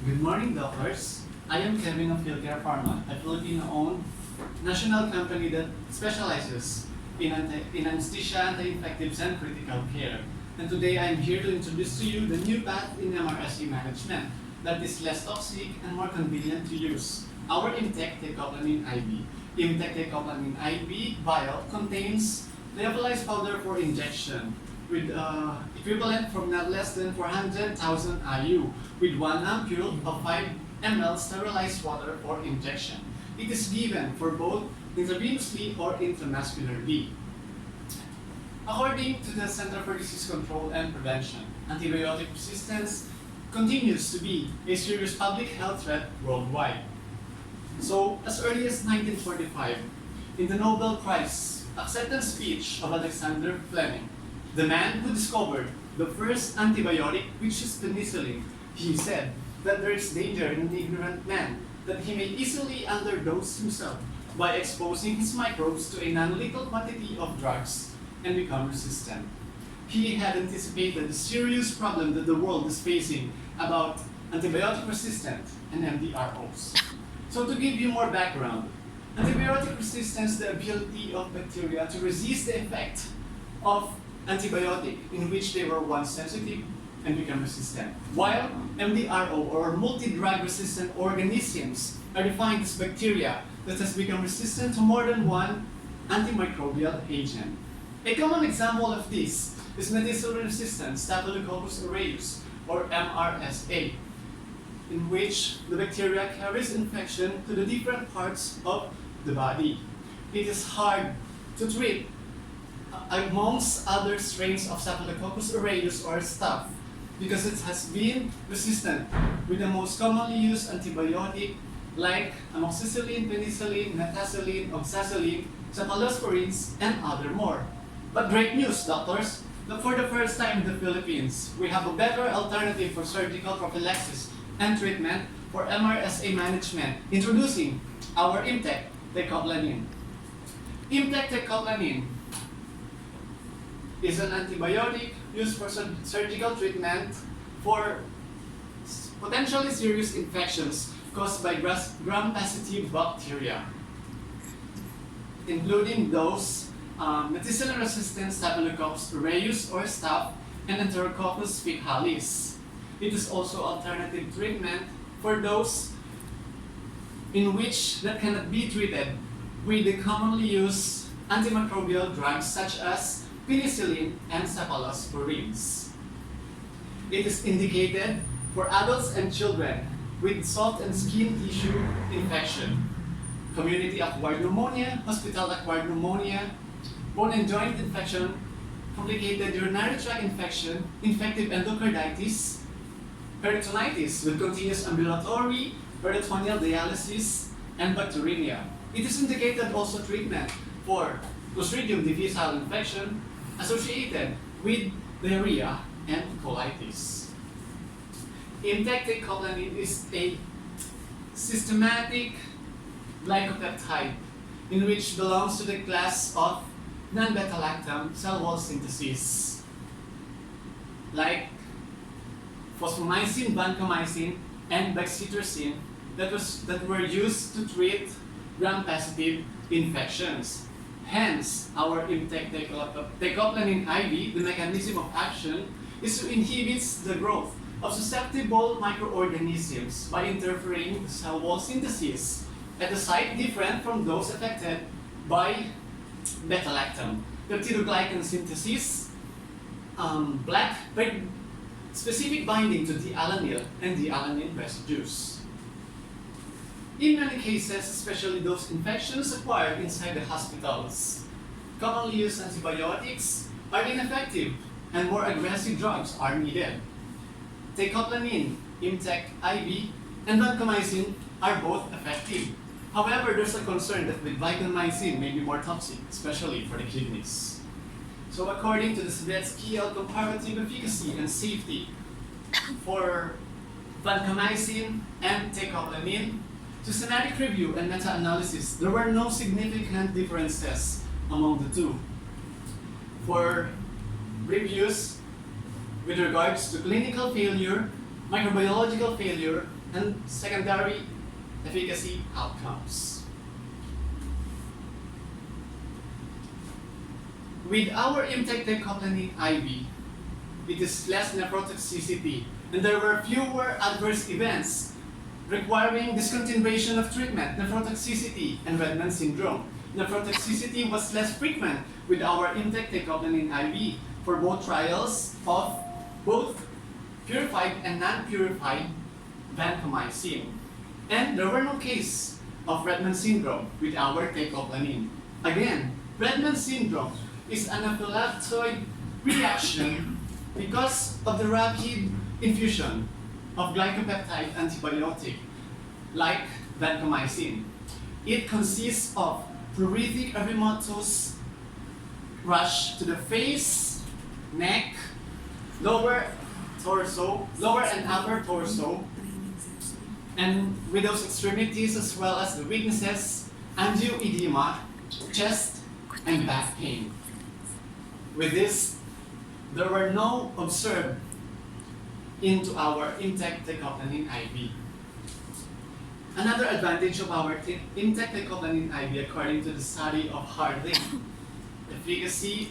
Good morning, doctors. I am Kevin of Healthcare Pharma, a Filipino-owned national company that specializes in anesthesia, anti-infectives, and critical care. And today I am here to introduce to you the new path in MRSA management that is less toxic and more convenient to use. Our Imtec Tecoplamine IV. Imtec Tecoplamine IV vial contains lyophilized powder for injection with equivalent from not less than 400,000 IU with 1 ampule of 5 ml sterilized water for injection. It is given for both intravenously or intramuscularly. According to the Center for Disease Control and Prevention, antibiotic resistance continues to be a serious public health threat worldwide. So, as early as 1945, in the Nobel Prize acceptance speech of Alexander Fleming, the man who discovered the first antibiotic, which is penicillin, he said that there is danger in an ignorant man, that he may easily underdose himself by exposing his microbes to a non-lethal quantity of drugs and become resistant. He had anticipated the serious problem that the world is facing about antibiotic resistance and MDROs. So to give you more background, antibiotic resistance is the ability of bacteria to resist the effect of antibiotic in which they were once sensitive and become resistant. While MDRO or multi-drug resistant organisms are defined as bacteria that has become resistant to more than one antimicrobial agent. A common example of this is methicillin-resistant Staphylococcus aureus or MRSA, in which the bacteria carries infection to the different parts of the body. It is hard to treat amongst other strains of Staphylococcus aureus or staph because it has been resistant with the most commonly used antibiotic like amoxicillin, penicillin, methicillin, oxacillin, cephalosporins, and other more. But great news, doctors, that for the first time in the Philippines, we have a better alternative for surgical prophylaxis and treatment for MRSA management, introducing our Imtec Tecoplamine. Imtec Tecoplamine is an antibiotic used for surgical treatment for potentially serious infections caused by gram-positive bacteria, including those methicillin-resistant Staphylococcus aureus or staph and Enterococcus faecalis. It is also alternative treatment for those in which that cannot be treated with the commonly used antimicrobial drugs such as penicillin and cephalosporins. It is indicated for adults and children with soft and skin tissue infection, community-acquired pneumonia, hospital-acquired pneumonia, bone and joint infection, complicated urinary tract infection, infective endocarditis, peritonitis with continuous ambulatory peritoneal dialysis, and bacteremia. It is indicated also treatment for Clostridium difficile infection associated with diarrhea and colitis. Imtec Tecoplamine is a systematic glycopeptide in which belongs to the class of non-beta-lactam cell wall synthesis, like fosfomycin, vancomycin, and bexcitracin that were used to treat gram-positive infections. Hence, our Imtec Tecoplamine IV, the mechanism of action is to inhibit the growth of susceptible microorganisms by interfering with cell wall synthesis at a site different from those affected by beta-lactam. Peptidoglycan synthesis, specific binding to dealanine and dealanine residues. In many cases, especially those infections acquired inside the hospitals, commonly used antibiotics are ineffective and more aggressive drugs are needed. Tecoplamine, Imtec IV, and vancomycin are both effective. However, there's a concern that with vancomycin may be more toxic, especially for the kidneys. So according to the Soviet-scale comparative efficacy and safety for vancomycin and tecoplamine, systematic review and meta-analysis, there were no significant differences among the two. For reviews with regards to clinical failure, microbiological failure, and secondary efficacy outcomes. With our Imtec teicoplanin IV, it is less nephrotoxicity, and there were fewer adverse events requiring discontinuation of treatment, nephrotoxicity, and Redman syndrome. Nephrotoxicity was less frequent with our Imtec teicoplanin IV for both trials of both purified and non-purified vancomycin. And there were no cases of Redman syndrome with our teicoplanin. Again, Redman syndrome is an anaphylactoid reaction because of the rapid infusion of glycopeptide antibiotic like vancomycin. It consists of pruritic erythematous rash to the face, neck, lower and upper torso, and with those extremities as well as the weaknesses, angioedema, chest, and back pain. With this, there were no observed into our Imtec teicoplanin IV. Another advantage of our Imtec teicoplanin IV, according to the study of Harding, efficacy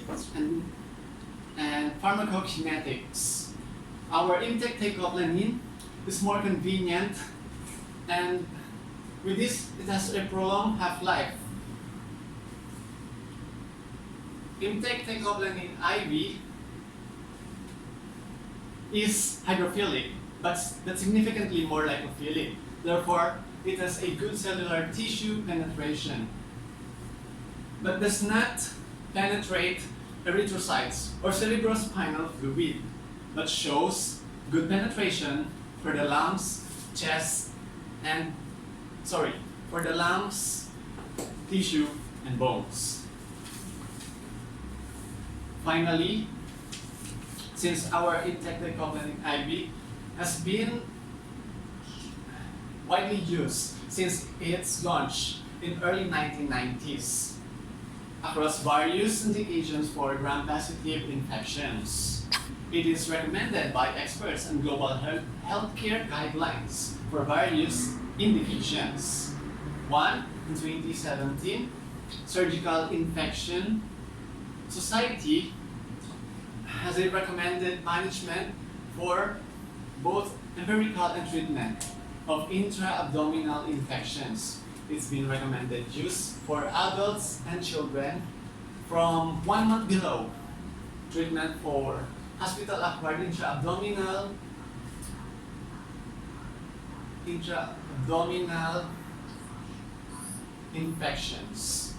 and pharmacokinetics. Our Imtec teicoplanin is more convenient, and with this, it has a prolonged half-life. Imtec teicoplanin IV is hydrophilic, but significantly more lipophilic. Therefore, it has a good cellular tissue penetration, but does not penetrate erythrocytes or cerebrospinal fluid, but shows good penetration for the lungs, chest, for the lungs, tissue, and bones. Finally, since our Imtec teicoplanin IV has been widely used since its launch in early 1990s across various indications for gram-positive infections. It is recommended by experts and global healthcare guidelines for various indications. One, in 2017, Surgical Infection Society has a recommended management for both empirical and treatment of intra-abdominal infections. It's been recommended use for adults and children from 1 month below. Treatment for hospital-acquired intra-abdominal infections.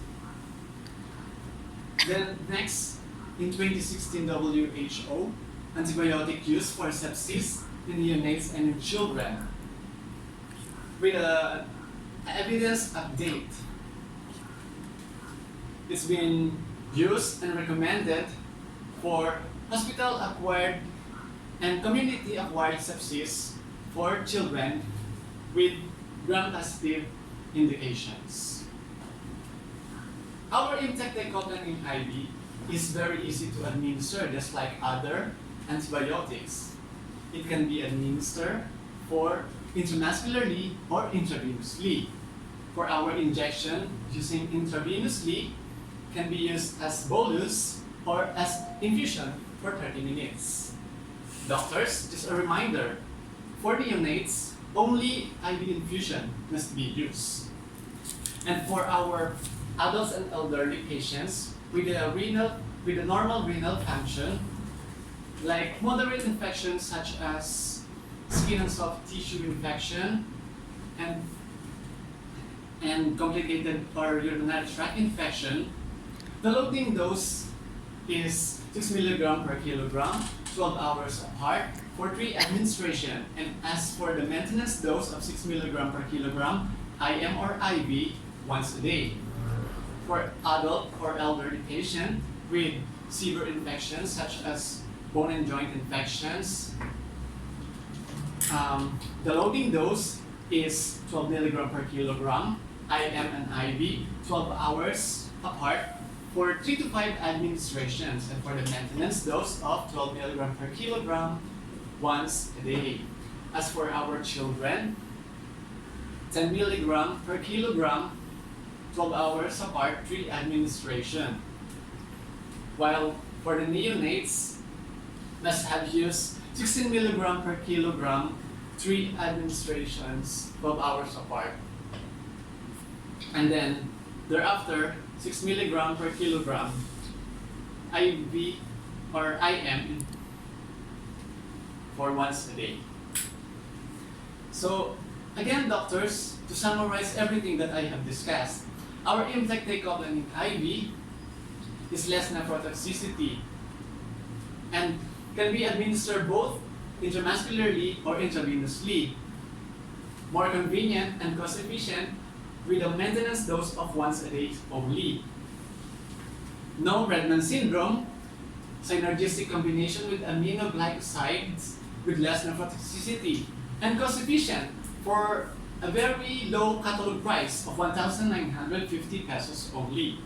Then next, in 2016 WHO, antibiotic use for sepsis in neonates and in children. With an evidence update, it's been used and recommended for hospital-acquired and community-acquired sepsis for children with gram-positive indications. Our Imtec teicoplanin IV is very easy to administer, just like other antibiotics. It can be administered for intramuscularly or intravenously. For our injection, using intravenously can be used as bolus or as infusion for 30 minutes. Doctors, just a reminder, for neonates, only IV infusion must be used. And for our adults and elderly patients with a normal renal function, like moderate infections such as skin and soft tissue infection and complicated or urinary tract infection, the loading dose is 6 mg per kilogram, 12 hours apart for 3 administration. And as for the maintenance dose of 6 mg per kilogram, IM or IV, once a day. For adult or elderly patient with severe infections such as bone and joint infections, the loading dose is 12 mg per kilogram, IM and IV, 12 hours apart for 3 to 5 administrations, and for the maintenance dose of 12 mg per kilogram once a day. As for our children, 10 milligram per kilogram, 12 hours apart, 3 administration. While for the neonates, must have used 16 milligram per kilogram, 3 administrations, 12 hours apart. And then thereafter, 6 milligram per kilogram, IV or IM for once a day. So again, doctors, to summarize everything that I have discussed, our Imtec thecoplanin IV is less nephrotoxicity and can be administered both intramuscularly or intravenously, more convenient and cost efficient with a maintenance dose of once a day only. No Redman syndrome, synergistic combination with aminoglycosides with less nephrotoxicity, and cost efficient for a very low catalog price of 1,950 pesos only.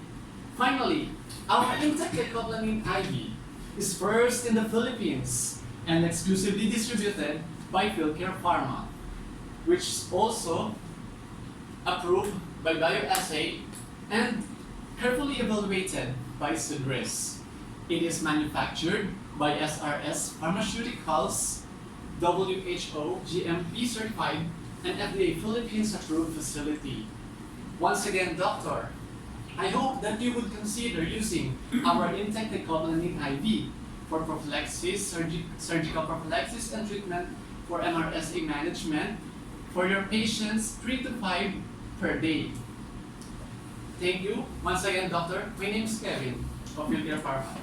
Finally, our Imtec thecoplanin IV is first in the Philippines and exclusively distributed by Pmr Pharma, which is also approved by bioassay and carefully evaluated by SUDRIS. It is manufactured by SRS Pharmaceuticals, WHO GMP certified and FDA Philippines approved facility. Once again, doctor, I hope that you would consider using our Imtec thecoplanin IV for prophylaxis, surgical prophylaxis and treatment for MRSA management for your patients 3 to 5 per day. Thank you. Once again, doctor, my name is Kevin of Pmr Pharma.